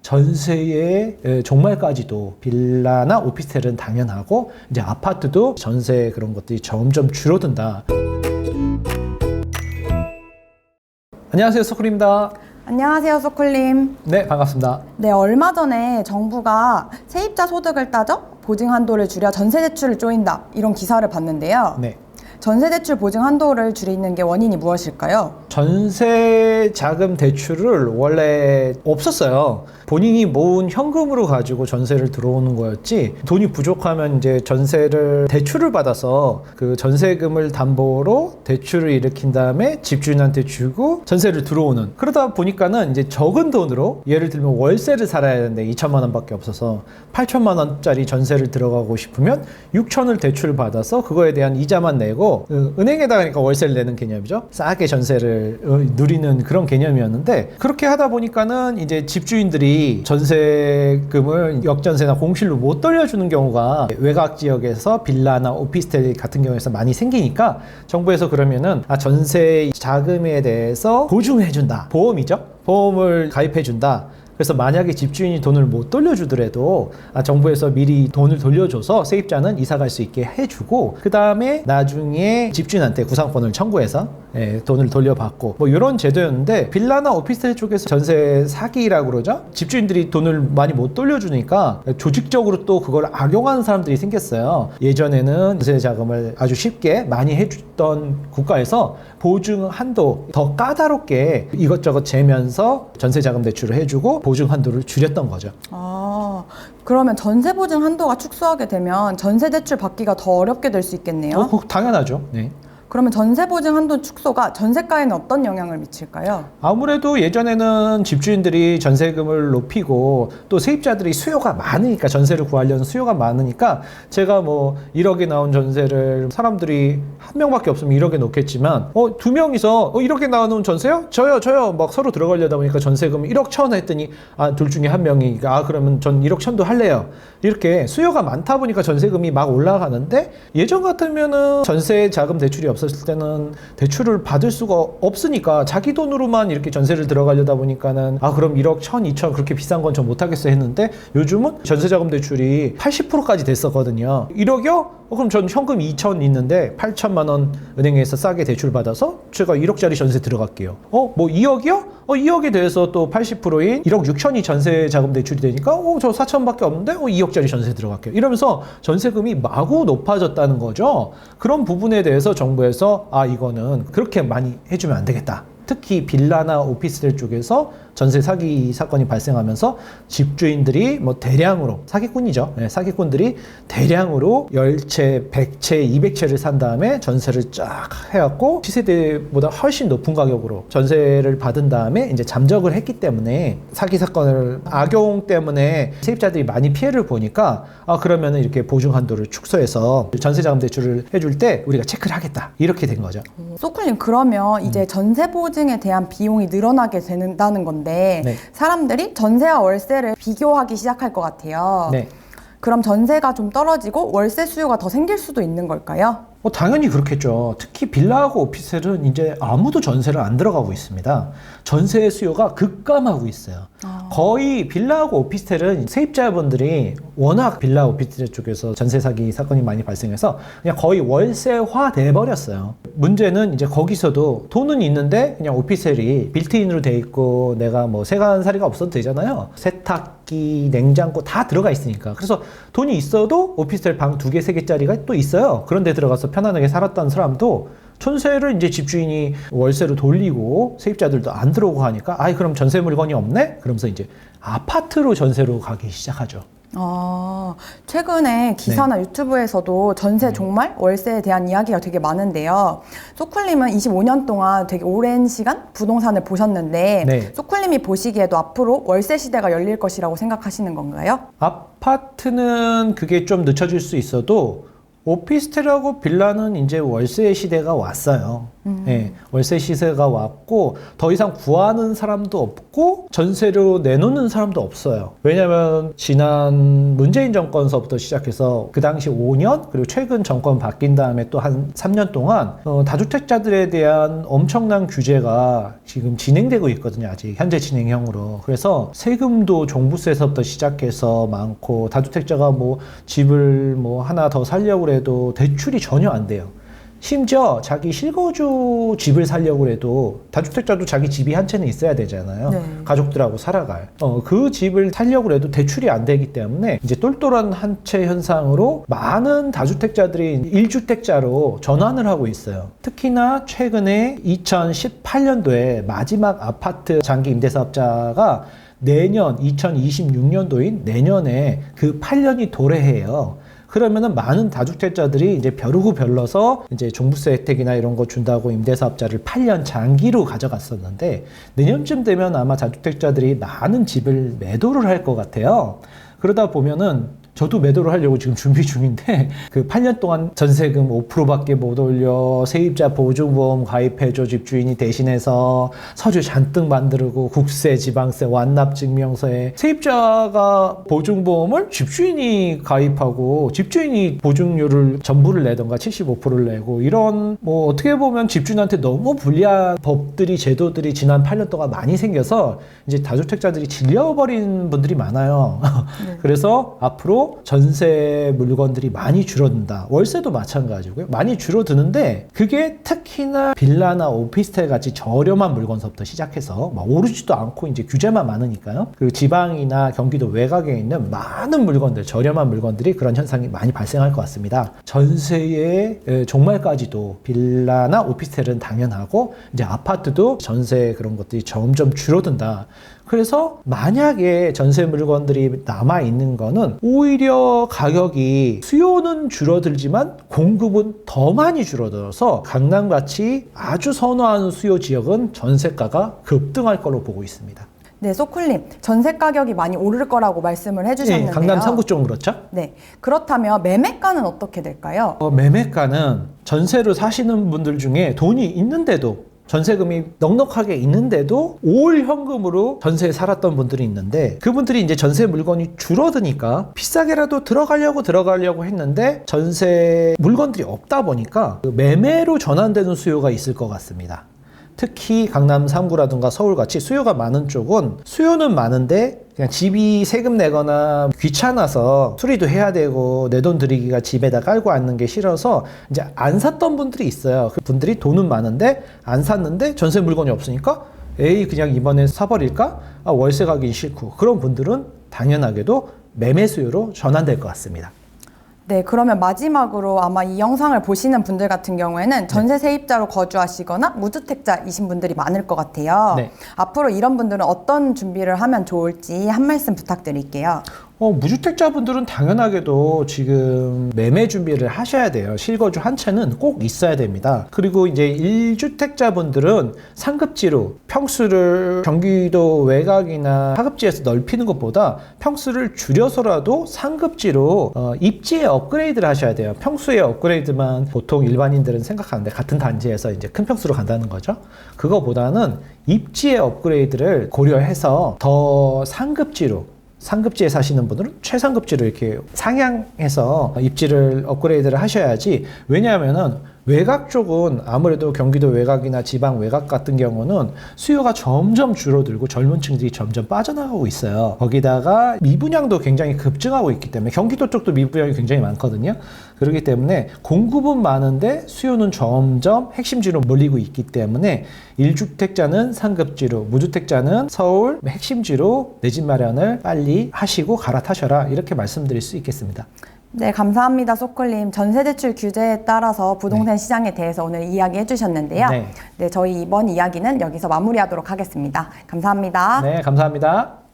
전세의 종말까지도 빌라나 오피스텔은 당연하고 이제 아파트도 전세 그런 것들이 점점 줄어든다. 안녕하세요, 소쿨입니다. 안녕하세요, 소쿨님. 네, 반갑습니다. 네, 얼마 전에 정부가 세입자 소득을 따져 보증 한도를 줄여 전세 대출을 조인다 이런 기사를 봤는데요. 네. 전세 대출 보증 한도를 줄이는 게 원인이 무엇일까요? 전세 자금 대출을 원래 없었어요. 본인이 모은 현금으로 가지고 전세를 들어오는 거였지, 돈이 부족하면 이제 전세를 대출을 받아서 그 전세금을 담보로 대출을 일으킨 다음에 집주인한테 주고 전세를 들어오는, 그러다 보니까는 이제 적은 돈으로, 예를 들면 월세를 살아야 되는데 2천만 원밖에 없어서 8천만 원짜리 전세를 들어가고 싶으면 6천을 대출을 받아서 그거에 대한 이자만 내고 은행에다가 그러니까 월세를 내는 개념이죠. 싸게 전세를 누리는 그런 개념이었는데, 그렇게 하다 보니까는 이제 집주인들이 전세금을 역전세나 공실로 못 돌려주는 경우가 외곽 지역에서 빌라나 오피스텔 같은 경우에서 많이 생기니까, 정부에서 그러면은 전세 자금에 대해서 보증해준다, 보험이죠, 보험을 가입해준다. 그래서 만약에 집주인이 돈을 못 돌려주더라도 정부에서 미리 돈을 돌려줘서 세입자는 이사 갈 수 있게 해주고, 그 다음에 나중에 집주인한테 구상권을 청구해서 돈을 돌려받고, 뭐 이런 제도였는데, 빌라나 오피스텔 쪽에서 전세 사기라고 그러죠. 집주인들이 돈을 많이 못 돌려주니까 조직적으로 또 그걸 악용하는 사람들이 생겼어요. 예전에는 전세 자금을 아주 쉽게 많이 해줬던 국가에서 보증 한도 더 까다롭게 이것저것 재면서 전세 자금 대출을 해주고 보증 한도를 줄였던 거죠. 그러면 전세 보증 한도가 축소하게 되면 전세 대출 받기가 더 어렵게 될 수 있겠네요. 당연하죠. 네. 그러면 전세 보증 한도 축소가 전세가에는 어떤 영향을 미칠까요? 아무래도 예전에는 집주인들이 전세금을 높이고 또 세입자들이 수요가 많으니까, 전세를 구하려는 수요가 많으니까, 제가 뭐 1억에 나온 전세를 사람들이 한 명밖에 없으면 1억에 놓겠지만, 두 명이서 1억에 나오는 전세요? 저요 막 서로 들어가려다 보니까 전세금 1억 1천 했더니 둘 중에 한 명이 그러면 전 1억 1천도 할래요. 이렇게 수요가 많다 보니까 전세금이 막 올라가는데, 예전 같으면은 전세 자금 대출이 없었을 때는 대출을 받을 수가 없으니까 자기 돈으로만 이렇게 전세를 들어가려다 보니까는 그럼 1억 1천, 2천 그렇게 비싼 건 전 못하겠어 했는데, 요즘은 전세 자금 대출이 80%까지 됐었거든요. 1억이요? 그럼 전 현금 2천 있는데 8천만 원 은행에서 싸게 대출 받아서 제가 1억짜리 전세 들어갈게요. 뭐 2억이요? 2억에 대해서 또 80%인 1억 6천이 전세 자금 대출이 되니까 저 4천밖에 없는데 2억짜리 전세 들어갈게요. 이러면서 전세금이 마구 높아졌다는 거죠. 그런 부분에 대해서 정부에서 이거는 그렇게 많이 해주면 안 되겠다. 특히 빌라나 오피스텔 쪽에서 전세 사기 사건이 발생하면서 집주인들이 대량으로, 사기꾼이죠. 사기꾼들이 대량으로 10채, 100채, 200채를 산 다음에 전세를 쫙 해갖고 시세대보다 훨씬 높은 가격으로 전세를 받은 다음에 이제 잠적을 했기 때문에, 사기 사건을 악용 때문에 세입자들이 많이 피해를 보니까 그러면은 이렇게 보증 한도를 축소해서 전세 자금 대출을 해줄 때 우리가 체크를 하겠다, 이렇게 된 거죠. 소쿨님, 그러면 이제 전세 보증에 대한 비용이 늘어나게 된다는 건데, 네. 사람들이 전세와 월세를 비교하기 시작할 것 같아요. 네. 그럼 전세가 좀 떨어지고 월세 수요가 더 생길 수도 있는 걸까요? 당연히 그렇겠죠. 특히 빌라하고 오피스텔은 이제 아무도 전세를 안 들어가고 있습니다. 전세 수요가 급감하고 있어요. 거의 빌라하고 오피스텔은 세입자분들이 워낙 빌라 오피스텔 쪽에서 전세 사기 사건이 많이 발생해서 그냥 거의 월세화 돼버렸어요. 문제는 이제 거기서도 돈은 있는데 그냥 오피스텔이 빌트인으로 돼 있고, 내가 뭐 세간살이가 없어도 되잖아요. 세탁기, 냉장고 다 들어가 있으니까. 그래서 돈이 있어도 오피스텔 방 2개, 3개짜리가 또 있어요. 그런데 들어가서 편안하게 살았던 사람도 전세를 이제 집주인이 월세로 돌리고 세입자들도 안 들어오고 하니까 그럼 전세 물건이 없네? 그러면서 이제 아파트로 전세로 가기 시작하죠. 최근에 기사나 유튜브에서도 전세 종말, 월세에 대한 이야기가 되게 많은데요. 소쿨님은 25년 동안 되게 오랜 시간 부동산을 보셨는데, 소쿨님이 보시기에도 앞으로 월세 시대가 열릴 것이라고 생각하시는 건가요? 아파트는 그게 좀 늦춰질 수 있어도 오피스텔하고 빌라는 이제 월세 시대가 왔어요. 네, 월세 시세가 왔고 더 이상 구하는 사람도 없고 전세로 내놓는 사람도 없어요. 왜냐하면 지난 문재인 정권서부터 시작해서 그 당시 5년 그리고 최근 정권 바뀐 다음에 또 한 3년 동안 다주택자들에 대한 엄청난 규제가 지금 진행되고 있거든요. 아직 현재 진행형으로. 그래서 세금도 종부세서부터 시작해서 많고 다주택자가 뭐 집을 뭐 하나 더 살려고 해도 대출이 전혀 안 돼요. 심지어 자기 실거주 집을 살려고 해도 다주택자도 자기 집이 한 채는 있어야 되잖아요. 네. 가족들하고 살아갈. 그 집을 살려고 해도 대출이 안 되기 때문에 이제 똘똘한 한 채 현상으로 많은 다주택자들이 1주택자로 전환을 하고 있어요. 특히나 최근에 2018년도에 마지막 아파트 장기 임대사업자가 내년 2026년도인 내년에 그 8년이 도래해요. 그러면은 많은 다주택자들이 이제 벼르고 별러서 이제 종부세 혜택이나 이런 거 준다고 임대사업자를 8년 장기로 가져갔었는데 내년쯤 되면 아마 다주택자들이 많은 집을 매도를 할 것 같아요. 그러다 보면은 저도 매도를 하려고 지금 준비 중인데 그 8년 동안 전세금 5%밖에 못 올려 세입자 보증보험 가입해줘 집주인이 대신해서 서류 잔뜩 만들고 국세, 지방세, 완납증명서에 세입자가 보증보험을 집주인이 가입하고 집주인이 보증료를 전부를 내던가 75%를 내고 이런 뭐 어떻게 보면 집주인한테 너무 불리한 법들이 제도들이 지난 8년 동안 많이 생겨서 이제 다주택자들이 질려버린 분들이 많아요. 네. 그래서 앞으로 전세 물건들이 많이 줄어든다. 월세도 마찬가지고요. 많이 줄어드는데 그게 특히나 빌라나 오피스텔 같이 저렴한 물건서부터 시작해서 막 오르지도 않고 이제 규제만 많으니까요. 그 지방이나 경기도 외곽에 있는 많은 물건들, 저렴한 물건들이 그런 현상이 많이 발생할 것 같습니다. 전세의 종말까지도 빌라나 오피스텔은 당연하고 이제 아파트도 전세 그런 것들이 점점 줄어든다. 그래서 만약에 전세 물건들이 남아 있는 거는 오히려 가격이 수요는 줄어들지만 공급은 더 많이 줄어들어서 강남같이 아주 선호하는 수요 지역은 전세가가 급등할 걸로 보고 있습니다. 네, 소쿨님, 전세 가격이 많이 오를 거라고 말씀을 해주셨는데요. 네, 강남 3구 쪽은 그렇죠? 네, 그렇다면 매매가는 어떻게 될까요? 매매가는 전세로 사시는 분들 중에 돈이 있는데도 전세금이 넉넉하게 있는데도 올 현금으로 전세에 살았던 분들이 있는데 그분들이 이제 전세 물건이 줄어드니까 비싸게라도 들어가려고 했는데 전세 물건들이 없다 보니까 그 매매로 전환되는 수요가 있을 것 같습니다. 특히 강남 3구라든가 서울같이 수요가 많은 쪽은 수요는 많은데 그냥 집이 세금 내거나 귀찮아서 수리도 해야 되고 내 돈 들이기가 집에다 깔고 앉는 게 싫어서 이제 안 샀던 분들이 있어요. 그 분들이 돈은 많은데 안 샀는데 전세 물건이 없으니까 에이 그냥 이번에 사버릴까? 월세 가긴 싫고 그런 분들은 당연하게도 매매 수요로 전환될 것 같습니다. 네, 그러면 마지막으로 아마 이 영상을 보시는 분들 같은 경우에는 전세 세입자로 거주하시거나 무주택자이신 분들이 많을 것 같아요. 네. 앞으로 이런 분들은 어떤 준비를 하면 좋을지 한 말씀 부탁드릴게요. 무주택자분들은 당연하게도 지금 매매 준비를 하셔야 돼요. 실거주 한 채는 꼭 있어야 됩니다. 그리고 이제 1주택자분들은 상급지로 평수를 경기도 외곽이나 하급지에서 넓히는 것보다 평수를 줄여서라도 상급지로 입지에 업그레이드를 하셔야 돼요. 평수의 업그레이드만 보통 일반인들은 생각하는데 같은 단지에서 이제 큰 평수로 간다는 거죠. 그거보다는 입지의 업그레이드를 고려해서 더 상급지에 사시는 분들은 최상급지로 이렇게 상향해서 입지를 업그레이드를 하셔야지. 왜냐하면은 외곽 쪽은 아무래도 경기도 외곽이나 지방 외곽 같은 경우는 수요가 점점 줄어들고 젊은 층들이 점점 빠져나가고 있어요. 거기다가 미분양도 굉장히 급증하고 있기 때문에 경기도 쪽도 미분양이 굉장히 많거든요. 그렇기 때문에 공급은 많은데 수요는 점점 핵심지로 몰리고 있기 때문에 1주택자는 상급지로, 무주택자는 서울 핵심지로 내 집 마련을 빨리 하시고 갈아타셔라, 이렇게 말씀드릴 수 있겠습니다. 네, 감사합니다. 소쿨님. 전세대출 규제에 따라서 부동산 시장에 대해서 오늘 이야기해 주셨는데요. 네, 저희 이번 이야기는 여기서 마무리하도록 하겠습니다. 감사합니다. 네, 감사합니다.